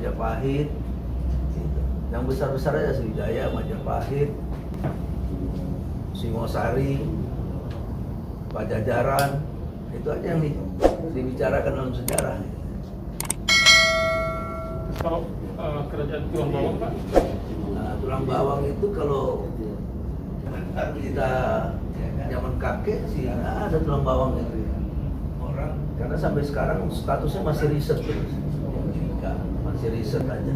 Majapahit, gitu. Yang besar-besar aja Sriwijaya, Majapahit, Singosari, Pajajaran, itu aja yang dibicarakan dalam sejarah. Kalau kerajaan Tulang Bawang, Pak? Nah, Tulang Bawang itu kalau kita zaman kakek sih nggak ada Tulang Bawang itu orang, karena sampai sekarang statusnya masih riset terus, masih riset aja,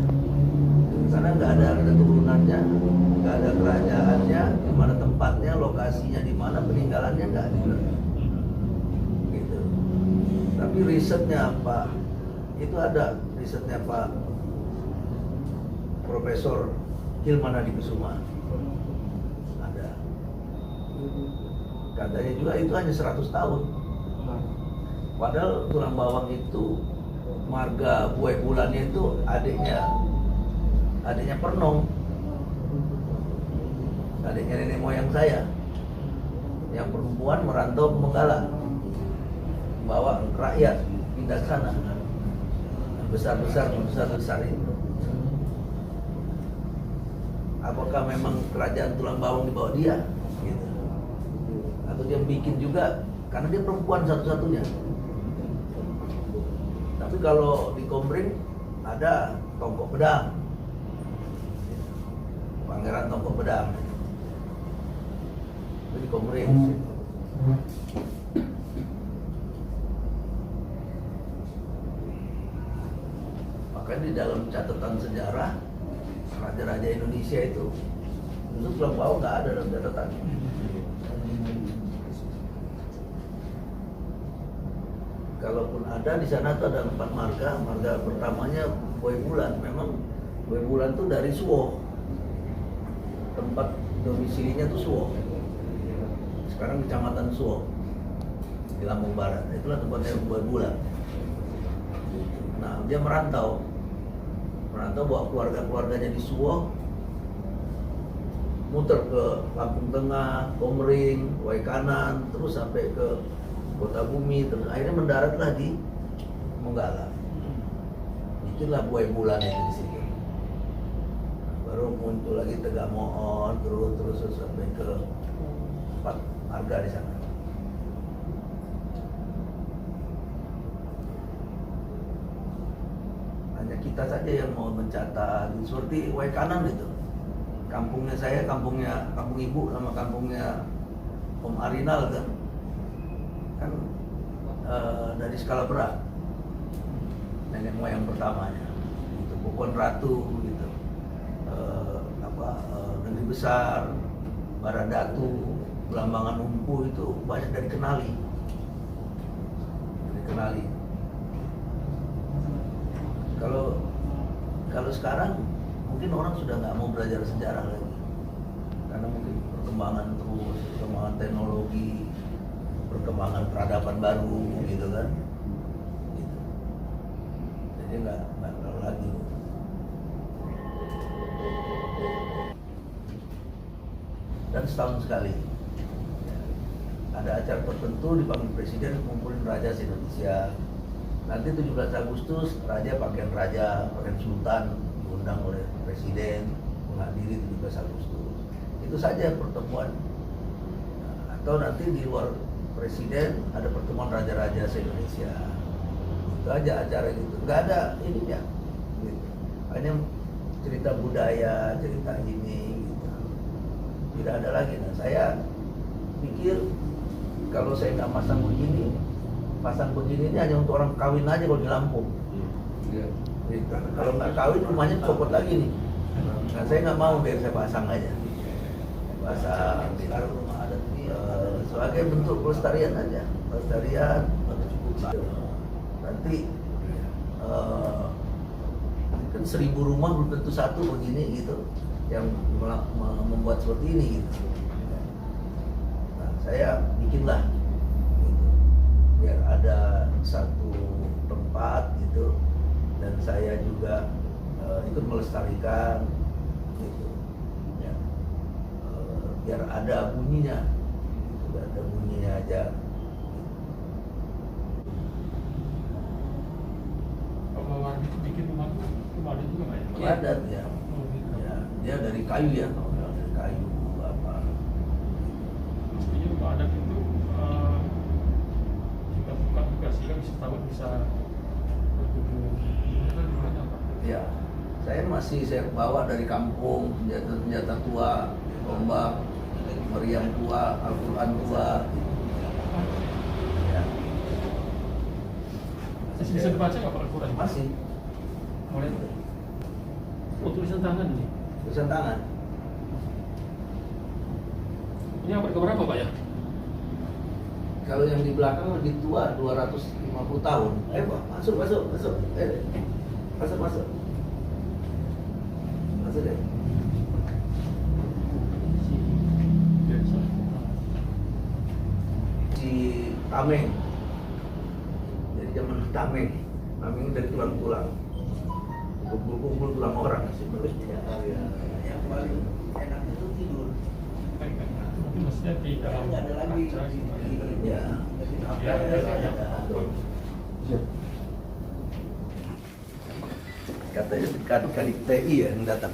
karena nggak ada turunannya, nggak ada kerajaannya, di mana tempatnya, lokasinya di mana, peninggalannya nggak ada. Gitu. Tapi risetnya Pak, itu ada risetnya Pak Profesor Hilman Hadikusuma. Ada. Katanya juga itu hanya 100 tahun. Padahal Tulang Bawang itu marga Buai Bulannya itu adiknya Pernong. Adiknya nenek moyang saya. Yang perempuan merantau ke Menggala. Bawa rakyat pindah ke sana. Besar-besar itu. Apakah memang kerajaan Tulang Bawang dibawa dia? Gitu. Atau dia bikin juga, karena dia perempuan satu-satunya. Tapi kalau di Komering ada Tongkok Pedang, Pangeran Tongkok Pedang, itu di Komering. Makanya di dalam catatan sejarah raja-raja Indonesia itu Tulang Bawang nggak ada dalam catatan. Kalaupun ada, di sana tuh ada 4 marga. Marga pertamanya Buai Bulan. Memang Buai Bulan tuh dari Suwoh. Tempat domisilinya tuh Suwoh. Sekarang kecamatan Suwoh di Lampung Barat. Itulah tempatnya Buai Bulan. Nah, dia merantau bawa keluarganya di Suwoh, muter ke Lampung Tengah, Komering, Waikanan, terus sampai ke Kota Bumi, terus akhirnya mendaratlah di Menggala. Bikinlah Buai Bulan itu di sini. Baru muncul lagi Tegamoon, terus sampai ke 4 marga di sana. Hanya kita saja yang mau mencatat, seperti Waikanan itu. Kampungnya saya, kampung ibu sama kampungnya Om Arinal kan dari skala berat, nenek moyang pertamanya, gitu. Pokon Ratu, gitu. Negeri Besar, Baradatu, Belambangan Umpu itu banyak dari Kenali. Kalau sekarang mungkin orang sudah nggak mau belajar sejarah lagi, karena mungkin perkembangan teknologi, perkembangan peradaban baru, gitu kan. Gitu. Jadi nggak lagi. Dan setahun sekali ada acara tertentu dipanggil presiden kumpulin raja se-Indonesia. Nanti 17 Agustus raja pakaian sultan diundang oleh presiden menghadiri 17 Agustus. Itu saja pertemuan. Atau nanti di luar presiden ada pertemuan raja-raja se-Indonesia. Itu aja acara gitu. Nggak ada ininya. Gitu. Hanya cerita budaya, cerita ini gitu. Tidak ada lagi. Nah, saya pikir kalau saya nggak pasang begini ini hanya untuk orang kawin aja kalau di Lampung. Gitu. Kalau nggak kawin rumahnya copot lagi nih. Nah, saya nggak mau biar saya pasang aja. Pasang di rumah adat sebagai bentuk pelestarian aja. Pelestarian nanti kan 1000 rumah belum tentu satu begini gitu yang membuat seperti ini gitu. Nah, saya bikinlah gitu, biar ada satu tempat gitu, dan saya juga ikut melestarikan gitu ya. Biar ada bunyinya gitu, biar ada bunyinya aja. Kalau bikin rumah itu cuma ada padat ya. Oh, gitu. Ya, dia dari kayu ya, dari kayu apa. Mestinya rumah adat itu jika buka dikasih kan setahun bisa berkunjung. Ini kan gimana Pak? Ya, saya bawa dari kampung senjata tua, tombak, meriam tua, Al-Quran tua. Ya, Masih bisa dibaca nggak Pak Al-Quran? masih Boleh. Oh, tulisan tangan nih. tulisan tangan. Ini abad keberapa Pak ya? Kalau yang di belakang lebih tua, 250 tahun. Pak, masuk. Masuk deh. Si Tameng. Jadi zaman Tameng dari tulang-tulang. Kumpul-kumpul tulang orang sih menurut ya. Yang paling enak itu tidur. Tapi maksudnya di dalam Nggak ada lagi. kaca gitu. Ya. Katanya Kadif TI ya yang datang.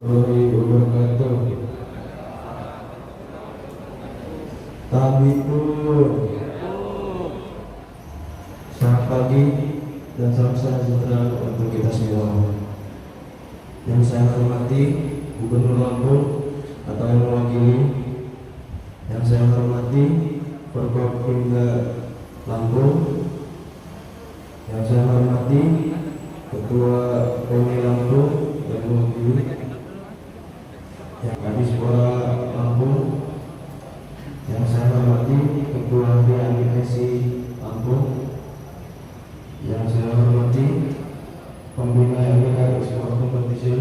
wabarakatuh. Tabipun. Selamat pagi dan salam sejahtera untuk kita semua. Yang saya hormati Gubernur Lampung atau yang mewakili, yang saya hormati Forkopimda Lampung, yang saya hormati Ketua PMI Lampung dan mewakili, yang Kadispora Lampung, yang saya hormati Ketua PMI Lampung, yang saya hormati pembina LBK Sport Competition,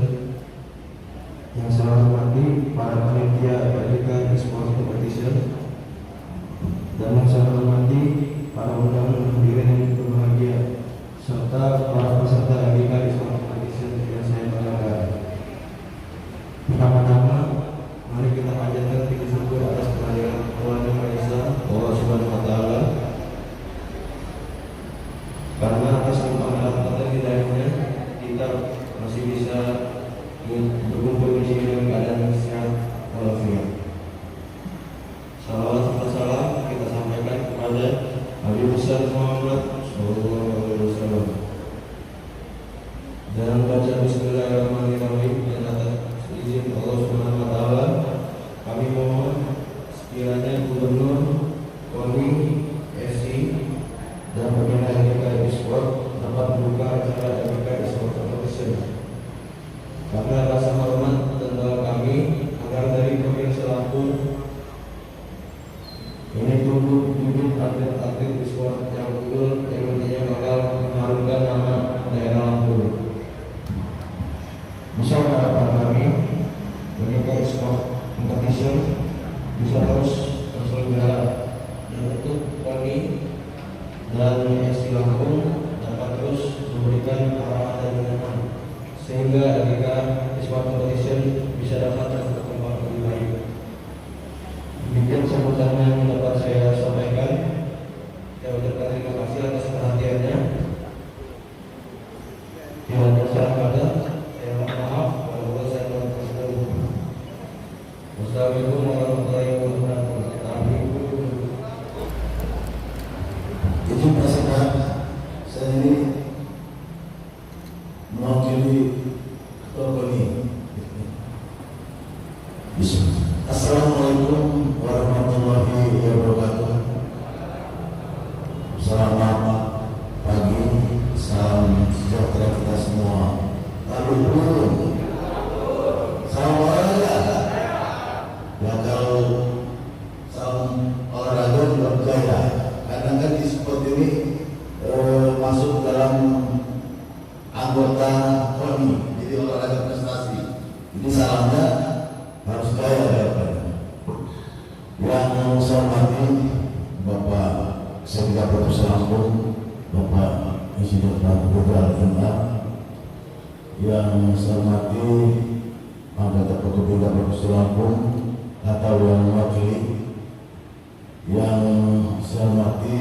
yang saya hormati para panitia LBK Sport Competition, dan yang saya hormati para undangan hadirin yang berbahagia serta para peserta LBK Sport Competition yang saya banggakan. Pertama-tama, mari kita panjatkan tinggi syukur atas kehadiran Tuhan Yang Maha Esa, Allah Subhanahu Wa Taala, karena atas limpahan dan hidayahnya kita masih bisa berkumpul di sini dengan keadaan sehat walafiat. Salawat serta salam kita sampaikan kepada Nabi besar Muhammad Sallallahu Alaihi Wasallam. Dan baca Bismillahirrahmanirrahim dan atas izin Allah Subhanahu Wa Taala, kami mohon sekiranya Gubernur, Koni, SI, dan pembina LBK Sport dapat membuka acara LBK Sport Competition. Karena rasa hormat dan doa kami agar dari Provinsi Lampung ini tumbuh bibit atlet-atlet sport yang unggul yang nantinya bakal mengharumkan nama daerah Lampung. Bisa harapan kami LBK Sport Competition bisa terus terselenggara dan untuk kami dan SI Lampung dapat terus memberikan arahan dan dukungan sehingga LBK Sport Competition bisa dapat berkembang lebih baik. Demikian sambutan yang dapat saya sampaikan. Saya ucapkan terima kasih atas perhatiannya. Bila ada salah kata, saya mohon maaf. Kalau saya telah tersebut. Wassalamualaikum warahmatullahi wabarakatuh. Izin persilakan, saya ini mewakili Tokoni. Assalamualaikum warahmatullahi wabarakatuh. Selamat pagi, salam sejahtera kita semua. Lalu pun, salam olahraga. Ya kalau salam olahraga juga berjaya. Kadang kan di sport ini masuk dalam anggota KONI, jadi olahraga prestasi. Jadi salamnya harus kaya ya. Yang saya hormati Bapak Sekda Provinsi Lampung, Bapak Insiden Prabowo MA, yang saya hormati anggota Forkopimda Provinsi Lampung atau yang mewakili, yang saya hormati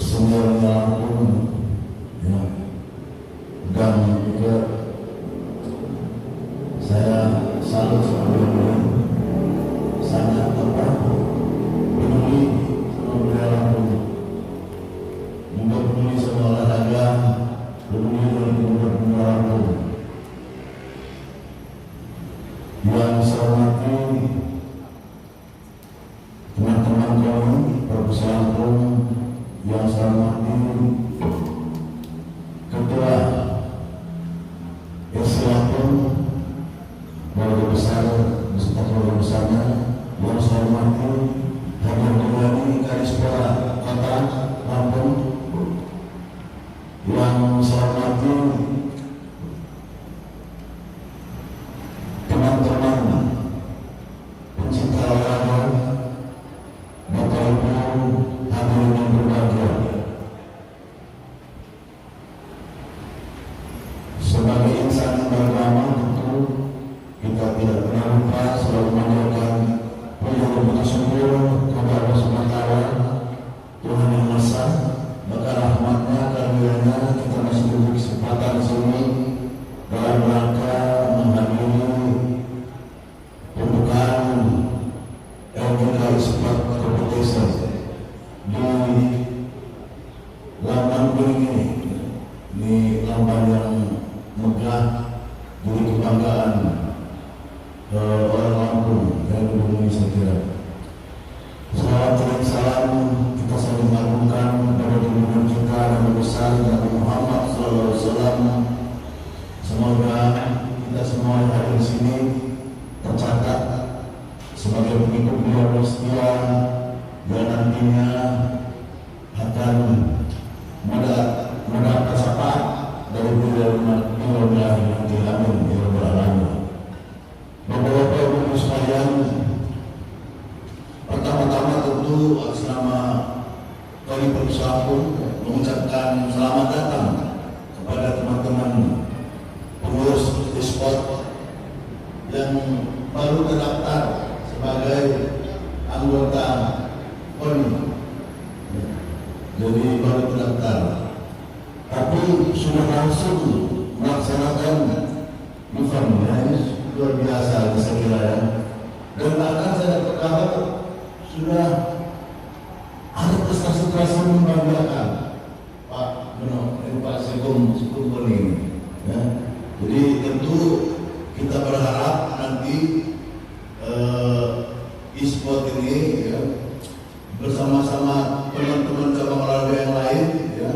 senior Lampung, ya, dan juga saya salut sebelumnya sangat peduli sama budaya Lampung, juga peduli sama olahraga, peduli dengan budaya Lampung. Yang saya hormati teman-teman kami Provinsi Lampung, yang saya hormati Ketua Lambang ini lambang yang megah, jadi kebanggaan orang Lampung dan Indonesia kira. Salam kita saling mengagungkan kepada junjungan kita Nabi besar Nabi Muhammad SAW. Semoga kita semua yang hadir di sini tercatat sebagai pengikut beliau yang setia dan nantinya akan mendapat syafaat dari beliau nanti. Amin ya rabbal alamin. Bapak-bapak Ibu sekalian, pertama-tama tentu atas nama kami bersatu mengucapkan selamat datang kepada teman-teman pengurus e-sport yang baru terdaftar sebagai anggota PON. Jadi baru terdaftar, tapi sudah langsung melaksanakan event luar biasa saya kira ya. Dan bahkan saya dapat kabar sudah ada prestasi-prestasi membanggakan Pak Beno, Pak Sekum ini. Ya. Jadi tentu kita berharap nanti e-sport ini ya, bersama-sama teman-teman cabang olahraga yang lain ya,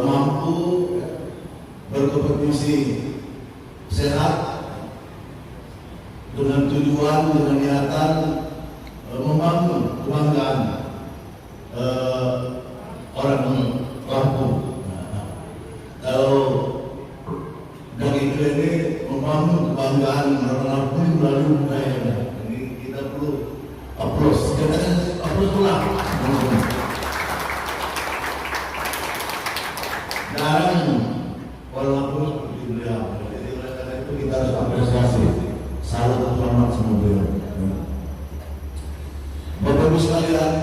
mampu ya, berkompetisi sehat dengan tujuan, dengan niatan membangun kebanggaan orang Lampung. Kalau dari ini membangun kebanggaan orang Lampung melalui budaya. Jadi kita perlu aplaus. Kita aplaus ulang. Dan orang Lampung seperti beliau. Jadi oleh karena itu kita harus apresiasi. Salut selamat semoga. Bapak Ibu sekalian,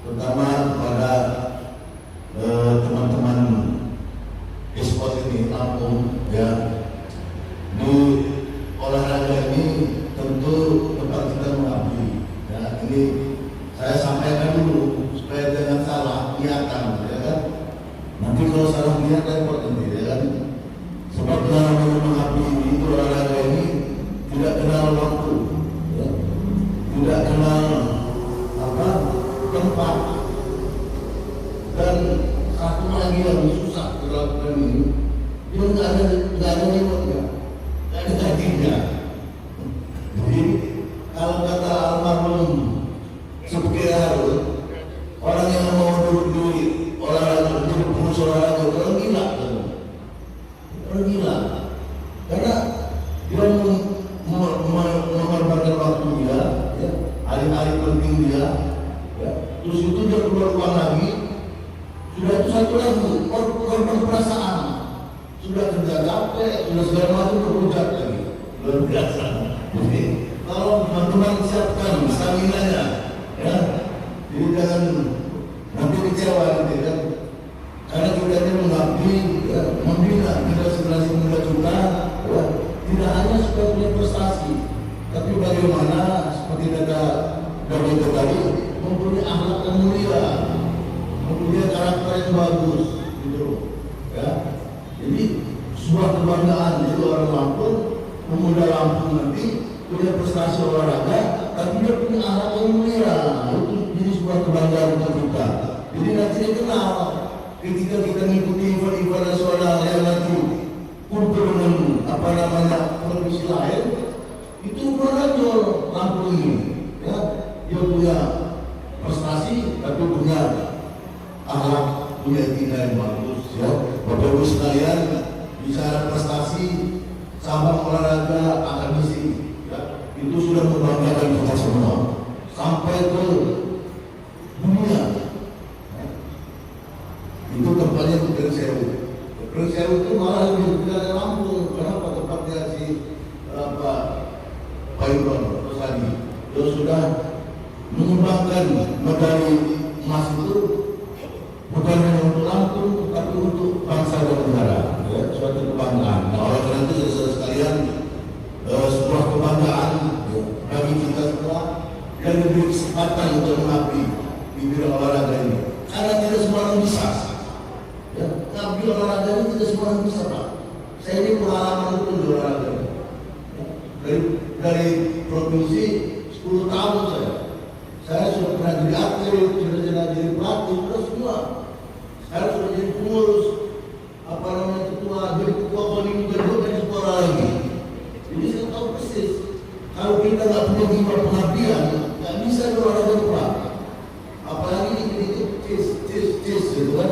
terutama kepada teman-teman e-sport ini Lampung ya, di olahraga ini tentu tempat kita mengabdi ya. Ini saya sampaikan dulu supaya jangan salah niatan ya kan. Nanti kalau salah niat repot nanti ya kan. Sebab dalam mengabdi itu olahraga ini tidak kenal waktu ya. Tidak kenal tempat, dan satu lagi yang susah dilakukan ini, dia nggak ada remote-nya, nggak ada gajinya. Jadi kalau kata almarhum Subkir Harun, orang yang mau duduk di olahraga, jadi pengurus olahraga, orang gila, karena dia mengorbankan waktu dia, ya, hari-hari penting dia. Ya. Terus itu dia keluar uang lagi, sudah itu satu lagi korban perasaan, sudah kerja capek, sudah segala macam berhujat lagi, luar biasa. Jadi kalau teman-teman siapkan stamina-nya, ya, jadi jangan nanti kecewa nanti kan, karena kita ini mengabdi, ya, membina generasi muda kita, ya, tidak hanya supaya punya prestasi, tapi bagaimana seperti kata dari itu tadi, mempunyai akhlak yang mulia, mempunyai karakter yang bagus, gitu, ya. Jadi sebuah kebanggaan itu orang Lampung, pemuda Lampung nanti punya prestasi olahraga, tapi dia punya akhlak yang mulia. Itu jadi sebuah kebanggaan untuk kita. Jadi nanti dia kenal ketika kita mengikuti event-event nasional yang nanti kumpul dengan provinsi lain, itu menonjol Lampung ini, ya. Dia punya prestasi, tapi punya akhlak, punya etika yang bagus. Ya, Bapak Ibu sekalian, bicara prestasi, cabang olahraga akademisi, ya, itu sudah membanggakan kita semua sampai ke dunia. Ya. Itu tempatnya di Pringsewu. Pringsewu itu malah lebih dari Lampung. Kenapa? Tempatnya si Pak Iwan Rosadi. Dia sudah menyumbangkan medali emas itu bukan hanya untuk Lampung, tapi untuk bangsa dan negara, ya, suatu kebanggaan. Nah, oleh karena itu saudara sekalian, sebuah kebanggaan ya, bagi kita semua yang diberi kesempatan untuk mengabdi di bidang olahraga ini. Karena tidak semua orang bisa di olahraga ini tidak semua orang bisa, Pak. Saya ini pengalaman itu di olahraga. Dari provinsi 10 tahun saya sudah pernah jadi atlet, sudah jadi pelatih, sudah semua. Saya sudah jadi pengurus, ketua, jadi ketua KONI juga dari sekolah lagi. Jadi saya tahu persis. Kalau kita nggak punya jiwa pengabdian, nggak bisa olahraga, Pak. Apalagi itu cis gitu kan?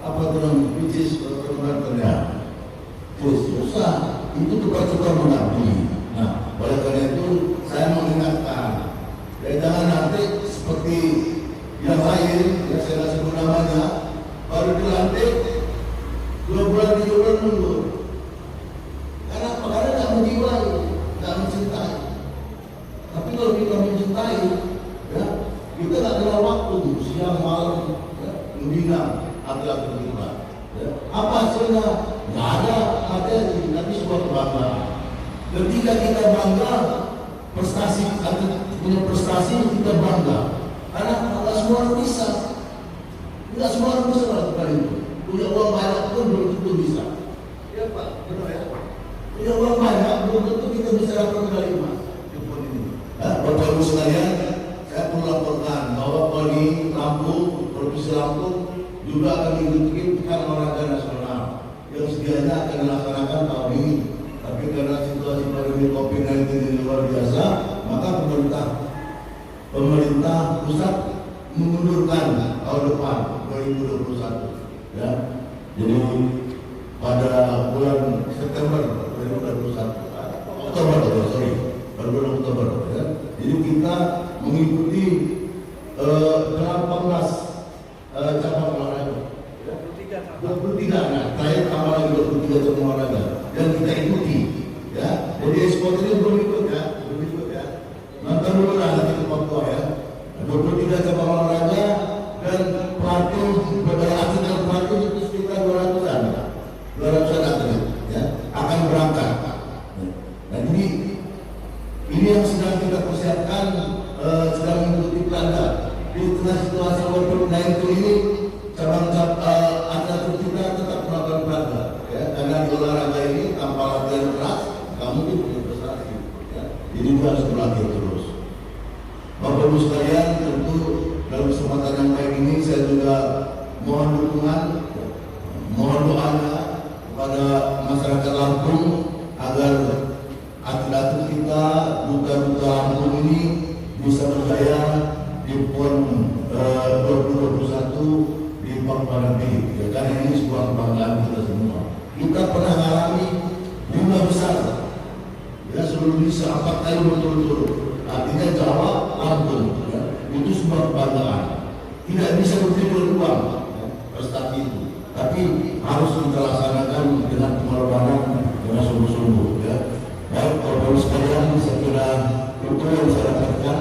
Apa itu namanya? Cis perkembangannya. Susah. Itu tukar-tukar mengabdi. Nah, oleh karena itu saya mengingatkan, jangan nanti seperti yang lain, yang saya sebut namanya, baru dilantik 2 bulan 3 bulan mundur. Karena nggak menjiwai, nggak mencintai. Tapi kalau kita mencintai, ya kita nggak ada waktu siang malam ya, membina atlet kita. Ya. Apa hasilnya? Nggak ada materi, tapi sebuah kebanggaan. Ketika kita bangga, prestasi punya prestasi kita bangga. Karena nggak semua orang bisa, nggak semua orang bisa melakukan itu. Punya uang banyak pun belum tentu bisa. Ya Pak, benar ya. Punya uang banyak belum tentu kita bisa dapat medali emas. Bapak Ibu sekalian, saya perlu laporkan bahwa KONI Lampung, Provinsi Lampung juga akan mengikuti Pekan Olahraga Nasional yang sedianya akan dilaksanakan tahun ini. Tapi karena situasi pandemi COVID-19 ini luar biasa, maka pemerintah pusat mengundurkan tahun depan 2021. Ya, jadi pada bulan September 2021, bulan Oktober, ya. Jadi kita mengikuti 18 cabang olahraga. 23, nah terakhir tambah lagi 23 cabang olahraga yang kita ikuti, ya. Jadi ekspor ini belum ikut ya. Nonton dulu lah nanti ke Papua ya. 23 cabang olahraga dan pelatih beberapa atlet dan pelatih itu sekitar 200-an atlet, ya, akan berangkat. Nah jadi ini yang sedang kita persiapkan, sedang mengikuti pelanda. Di tengah situasi COVID-19 ini, cabang atlet kita tetap melakukan pelanda, ya, karena di olahraga ini tanpa latihan keras, kamu mungkin punya prestasi. Ya. Jadi kita harus berlatih terus. Bapak Ibu sekalian, tentu dalam kesempatan yang baik ini saya juga mohon dukungan, mohon doanya kepada masyarakat Lampung agar atlet-atlet kita, duta-duta Lampung ini bisa berjaya di PON 2021 di Papua nanti. Ya, karena ini sebuah kebanggaan kita semua. Kita pernah mengalami 5 besar, ya, seluruh Indonesia 4 kali berturut-turut. Artinya Jawa, Lampung, ya, itu sebuah kebanggaan. Tidak bisa bertimbul uang, ya, prestasi itu. Tapi harus kita laksanakan dengan pengorbanan, dengan sungguh-sungguh. Ya. Baik, Bapak-Ibu sekalian, saya kira itu yang saya dapatkan.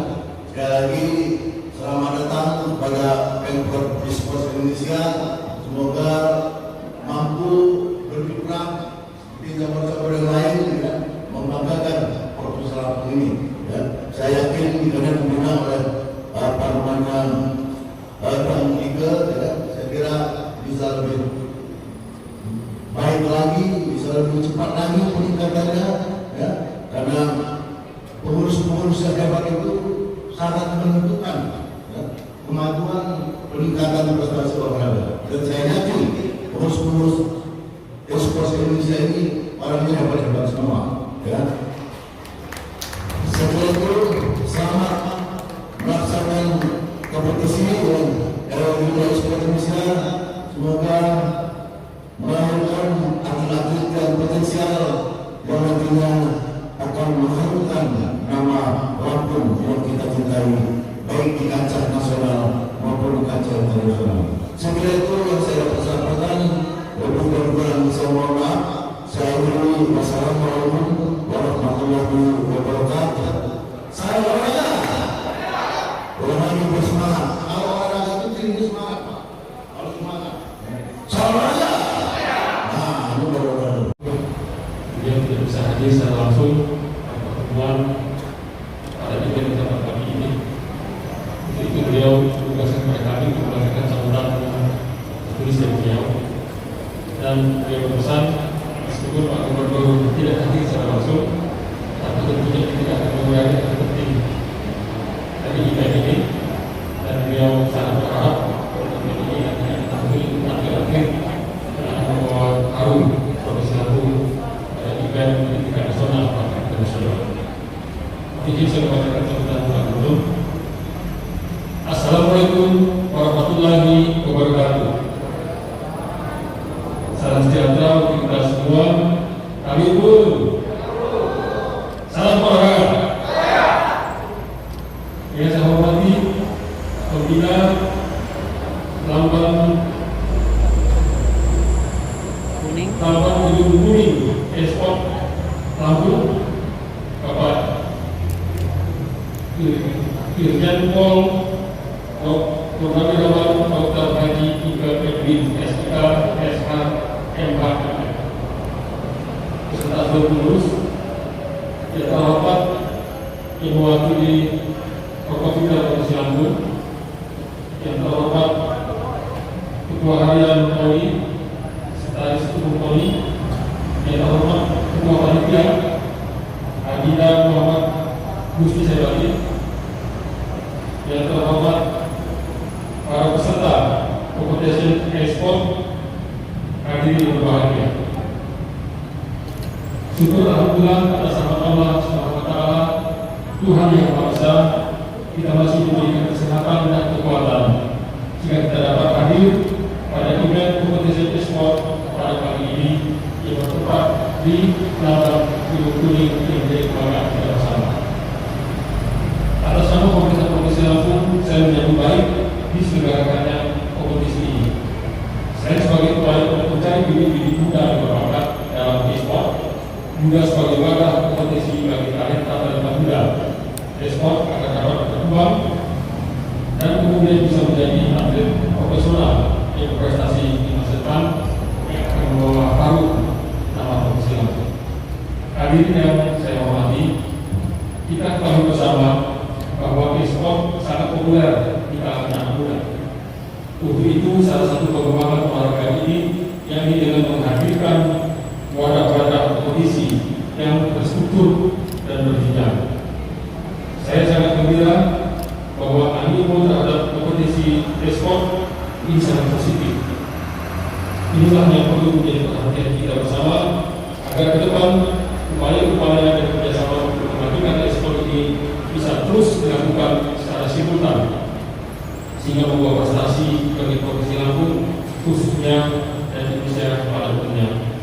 Sekali lagi, selamat datang kepada Pemkot Esports Indonesia. Semoga mampu berkiprah seperti cabang-cabang yang lain, ya, membanggakan Provinsi Lampung ini. Ya. Saya yakin dengan dibina oleh Bang Iga, ya, saya kira bisa lebih baik lagi, bisa lebih cepat lagi peningkatannya. Ya, karena pengurus-pengurus yang hebat itu sangat menentukan, ya, kemajuan peningkatan prestasi olahraga. Dan saya yakin pengurus-pengurus Esports Indonesia ini orangnya hebat-hebat semua. Ya. Setelah itu selamat melaksanakan kompetisi yang Esports Indonesia. Semoga melahirkan atlet-atlet yang potensial yang nantinya akan mengharumkan nama Lampung yang kita cintai, baik di kancah nasional maupun di kancah internasional. Sekira itu yang saya dapat sampaikan. Lebih-lebih saya mohon maaf. Saya akhiri. Wassalamualaikum warahmatullahi wabarakatuh. Saya olahraga. Olahraga bersemangat. Kalau olahraga itu tinggi semangat, Pak. Harus semangat. Saya olahraga. Nah, ini baru. Beliau tidak bisa hadir secara langsung pertemuan pada event kita pagi ini. Untuk itu beliau tugaskan kepada kami untuk melakukan saluran tulis dari beliau. dan beliau berpesan meskipun Pak Gubernur tidak hadir secara langsung, tapi tentunya kita akan mengurangi yang penting dari event ini, dan beliau sangat berharap event ini akan tampil akhir-akhir dan akan membawa harum Provinsi Lampung pada event tingkat nasional dan internasional. Izin saya kepada Pak Gubernur. Assalamualaikum warahmatullahi wabarakatuh. Salam sejahtera untuk kita semua. Kami pun salam olahraga. Yang saya hormati pembina lambang Gedung Kuning Esport Lampung, Bapak Irjen Pol Purnawirawan Dr. Haji Ika Edwin SK SH MH beserta seluruh pengurus yang terhormat yang mewakili Forkopimda Provinsi Lampung, yang terhormat Ketua Harian POLI Sekretaris Umum POLI, yang terhormat Ketua Panitia Adinda Muhammad Gusti Sebati, yang terhormat para peserta kompetisi ekspor, hadirin yang berbahagia. Syukur alhamdulillah atas rahmat Allah Subhanahu wa taala, Tuhan yang Maha Esa, kita masih diberikan kesehatan dan kekuatan sehingga kita dapat hadir pada event kompetisi ekspor pada pagi ini yang bertempat di lambang Gedung Kuning yang menjadi kebanggaan kita bersama. Atas nama pemerintah Provinsi Lampung, saya menyambut baik diselenggarakannya kompetisi ini. Saya sebagai kepala pencari bibit-bibit muda yang berbakat dalam e-sport, juga sebagai wadah kompetisi bagi talenta muda e-sport agar dapat berkembang dan kemudian bisa menjadi atlet profesional yang berprestasi di masa depan yang akan membawa harum nama Provinsi Lampung. Hadirin yang saya hormati, kita ketahui bersama bahwa e-sport sangat populer di kalangan anak muda. Untuk itu, salah satu pengembangan olahraga ini yakni dengan menghadirkan wadah-wadah kompetisi yang terstruktur dan berjenjang. Saya sangat gembira bahwa animo terhadap kompetisi e-sport ini sangat positif. Inilah yang perlu menjadi perhatian kita bersama agar ke depan upaya-upaya dan kerjasama untuk memajukan e-sport ini bisa terus dilakukan secara simultan sehingga membawa prestasi bagi Provinsi Lampung khususnya dan Indonesia pada umumnya.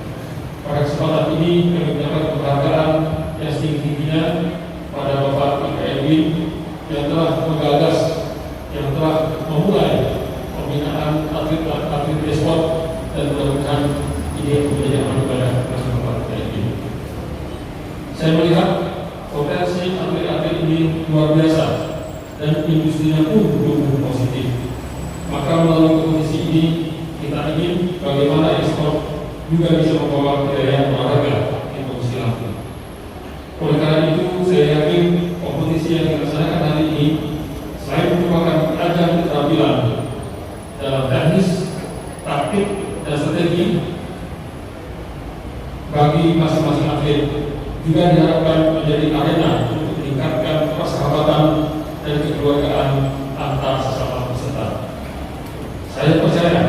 Pada kesempatan ini kami menyampaikan penghargaan yang setinggi-tingginya pada Bapak Ika Edwin yang telah menggagas, yang telah memulai pembinaan atlet e-sport dan mudah-mudahan ini menjadi amal ibadah bagi Bapak Ika Edwin. Saya melihat potensi atlet-atlet ini luar biasa dan industrinya pun tumbuh positif. Maka melalui kompetisi ini kita ingin bagaimana e-sport juga bisa membawa kejayaan olahraga di Provinsi Lampung. Oleh karena itu, saya yakin kompetisi yang dilaksanakan hari ini selain merupakan ajang keterampilan dalam teknis, taktik, dan strategi bagi masing-masing atlet, juga diharapkan menjadi arena untuk meningkatkan persahabatan dan kekeluargaan antar sesama peserta. Saya percaya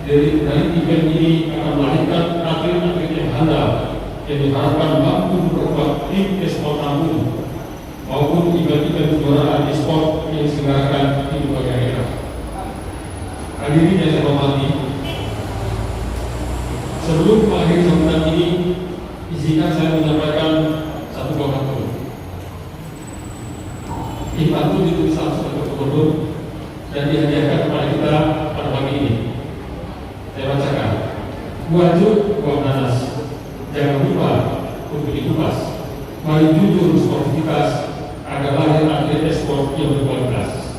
dari event ini akan melahirkan atlet-atlet yang handal yang diharapkan mampu memperkuat tim e-sport Lampung maupun event-event kejuaraan e-sport yang diselenggarakan di berbagai daerah. Hadirin yang saya hormati, sebelum mengakhiri sambutan ini, izinkan saya menyampaikan satu buah pantun. Ini pantun ditulis langsung oleh Gubernur dan dihadiahkan kepada kita pada pagi ini. Saya bacakan. Buah juk, buah nanas, jangan lupa untuk dikupas. Mari jujur sportivitas agar lahir atlet e-sport yang berkualitas.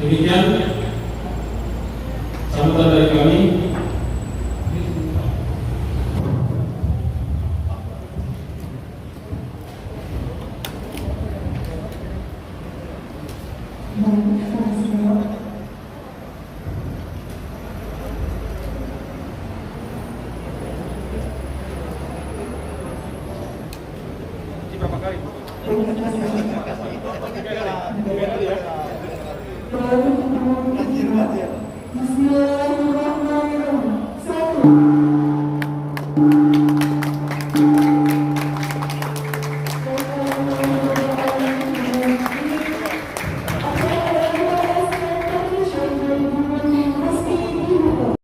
Demikian sambutan dari kami. Baik, terima kasih Bapak. berapa kali? Tiga kali ya.